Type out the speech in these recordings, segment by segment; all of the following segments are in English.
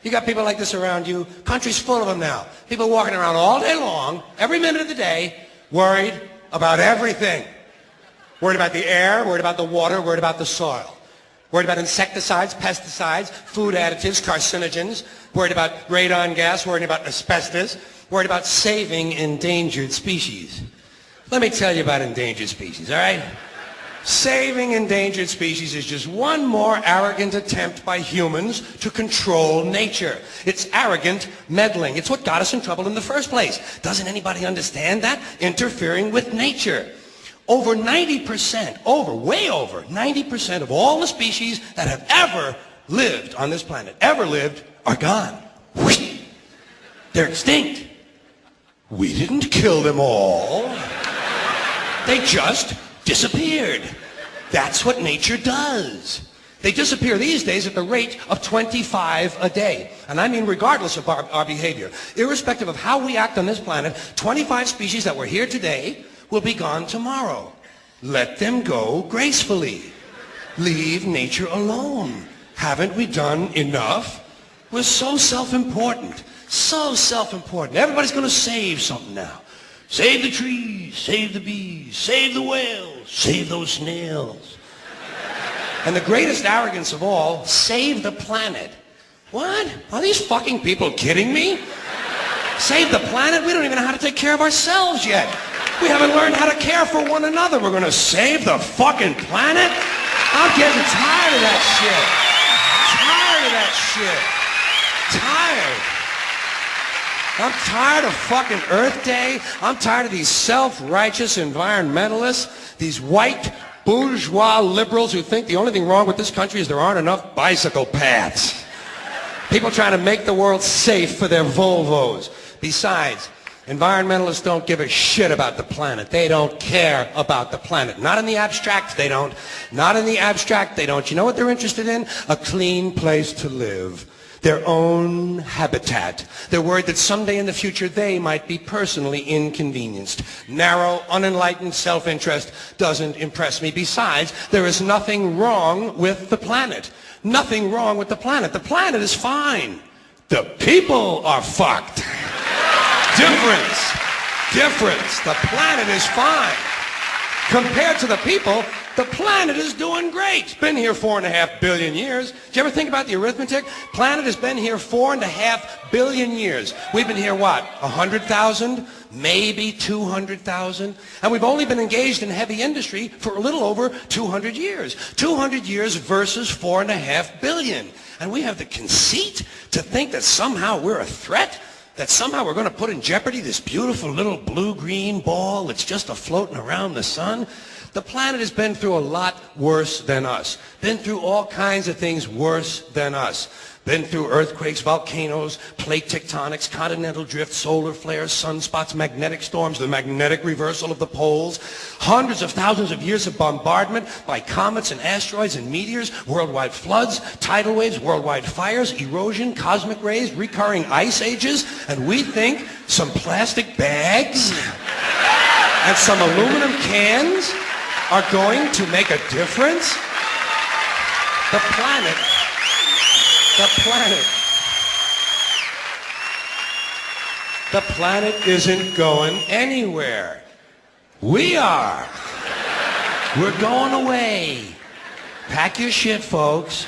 You got people like this around you. Country's full of them now. People walking around all day long, every minute of the day, worried about everything. Worried about the air, worried about the water, worried about the soil. Worried about insecticides, pesticides, food additives, carcinogens. Worried about radon gas, worried about asbestos. Worried about saving endangered species. Let me tell you about endangered species, all right? Saving endangered species is just one more arrogant attempt by humans to control nature. It's arrogant meddling. It's what got us in trouble in the first place. Doesn't anybody understand that? Interfering with nature. Over 90%, way over 90% of all the species that have ever lived on this planet, are gone. They're extinct. We didn't kill them all. They just disappeared. That's what nature does. They disappear these days at the rate of 25 a day. And I mean regardless of our behavior. Irrespective of how we act on this planet, 25 species that were here today will be gone tomorrow. Let them go gracefully. Leave nature alone. Haven't we done enough? We're so self-important. So self-important. Everybody's going to save something now. Save the trees, save the bees, save the whales, save those snails. And the greatest arrogance of all, save the planet. What? Are these fucking people kidding me? Save the planet? We don't even know how to take care of ourselves yet. We haven't learned how to care for one another. We're going to save the fucking planet? I'm getting tired of that shit. Tired of that shit. Tired. I'm tired of fucking Earth Day. I'm tired of these self-righteous environmentalists, these white bourgeois liberals who think the only thing wrong with this country is there aren't enough bicycle paths. People trying to make the world safe for their Volvos. Besides, environmentalists don't give a shit about the planet. They don't care about the planet. Not in the abstract, they don't. Not in the abstract, they don't. You know what they're interested in? A clean place to live. Their own habitat. They're worried that someday in the future they might be personally inconvenienced. Narrow, unenlightened self-interest doesn't impress me. Besides, there is nothing wrong with the planet. Nothing wrong with the planet. The planet is fine. The people are fucked. Difference. The planet is fine. Compared to the people, the planet is doing great. It's been here 4.5 billion years. Did you ever think about the arithmetic? Planet has been here 4.5 billion years. We've been here, what, 100,000? Maybe 200,000? And we've only been engaged in heavy industry for a little over 200 years. 200 years versus 4.5 billion. And we have the conceit to think that somehow we're a threat? That somehow we're going to put in jeopardy this beautiful little blue-green ball that's just a-floating around the sun? The planet has been through a lot worse than us. Been through all kinds of things worse than us. Been through earthquakes, volcanoes, plate tectonics, continental drift, solar flares, sunspots, magnetic storms, the magnetic reversal of the poles, hundreds of thousands of years of bombardment by comets and asteroids and meteors, worldwide floods, tidal waves, worldwide fires, erosion, cosmic rays, recurring ice ages, and we think some plastic bags and some aluminum cans are going to make a difference? The planet isn't going anywhere. We are. We're going away. Pack your shit, folks.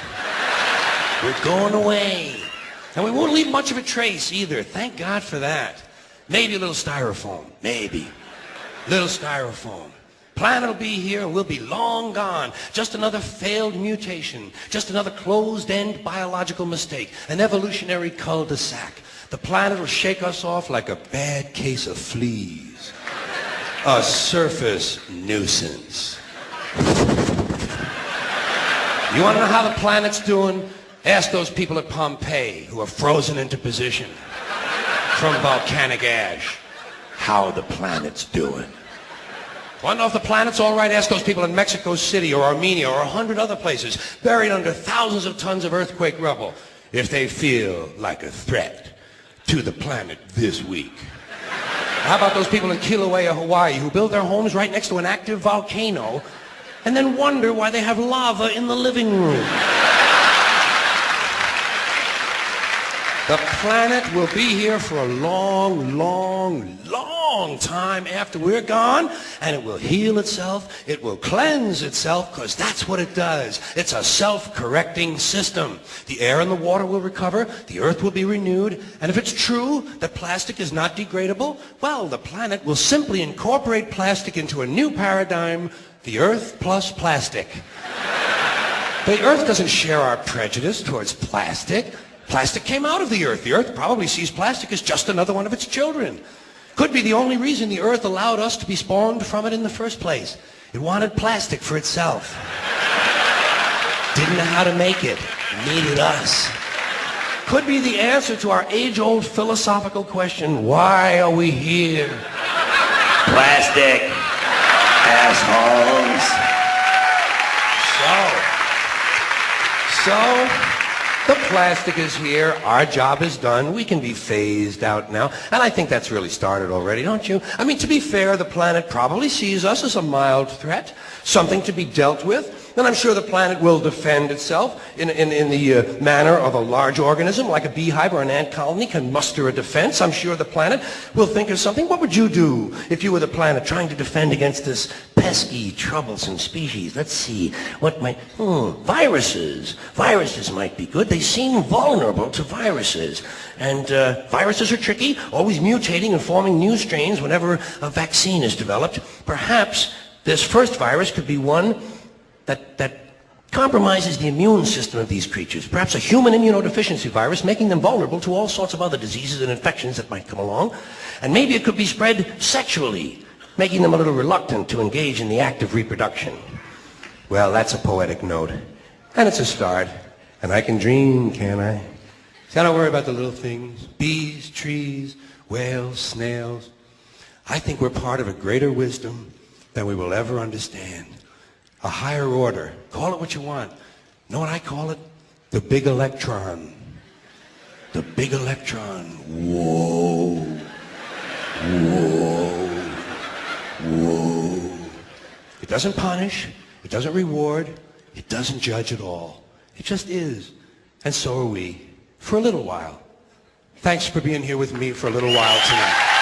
We're going away. And we won't leave much of a trace either. Thank God for that. Maybe a little styrofoam. Maybe. Little styrofoam. Planet will be here and we'll be long gone. Just another failed mutation. Just another closed-end biological mistake. An evolutionary cul-de-sac. The planet will shake us off like a bad case of fleas. A surface nuisance. You want to know how the planet's doing? Ask those people at Pompeii who are frozen into position from volcanic ash how the planet's doing. Want to know if the planet's all right? Ask those people in Mexico City or Armenia or 100 other places buried under thousands of tons of earthquake rubble if they feel like a threat to the planet this week. How about those people in Kilauea, Hawaii who build their homes right next to an active volcano and then wonder why they have lava in the living room? The planet will be here for a long, long, long time after we're gone, and it will heal itself, it will cleanse itself, because that's what it does. It's a self-correcting system. The air and the water will recover, the earth will be renewed, and if it's true that plastic is not degradable, well, the planet will simply incorporate plastic into a new paradigm, the earth plus plastic. The earth doesn't share our prejudice towards plastic. Plastic came out of the earth. The earth probably sees plastic as just another one of its children. Could be the only reason the earth allowed us to be spawned from it in the first place. It wanted plastic for itself. Didn't know how to make it. Needed us. Could be the answer to our age-old philosophical question, why are we here? Plastic. Assholes. So, the plastic is here, our job is done, we can be phased out now, and I think that's really started already, don't you? I mean, to be fair, the planet probably sees us as a mild threat, something to be dealt with, and I'm sure the planet will defend itself in the manner of a large organism, like a beehive or an ant colony can muster a defense. I'm sure the planet will think of something. What would you do if you were the planet trying to defend against this pesky, troublesome species? Let's see, what might... viruses. Viruses might be good. They seem vulnerable to viruses. And viruses are tricky, always mutating and forming new strains whenever a vaccine is developed. Perhaps this first virus could be one that compromises the immune system of these creatures. Perhaps a human immunodeficiency virus, making them vulnerable to all sorts of other diseases and infections that might come along. And maybe it could be spread sexually, making them a little reluctant to engage in the act of reproduction. Well, that's a poetic note. And it's a start. And I can dream, can't I? See, I don't worry about the little things. Bees, trees, whales, snails. I think we're part of a greater wisdom than we will ever understand. A higher order. Call it what you want. Know what I call it? The big electron. The big electron. Whoa. Whoa. Whoa. It doesn't punish. It doesn't reward. It doesn't judge at all. It just is. And so are we. For a little while. Thanks for being here with me for a little while tonight.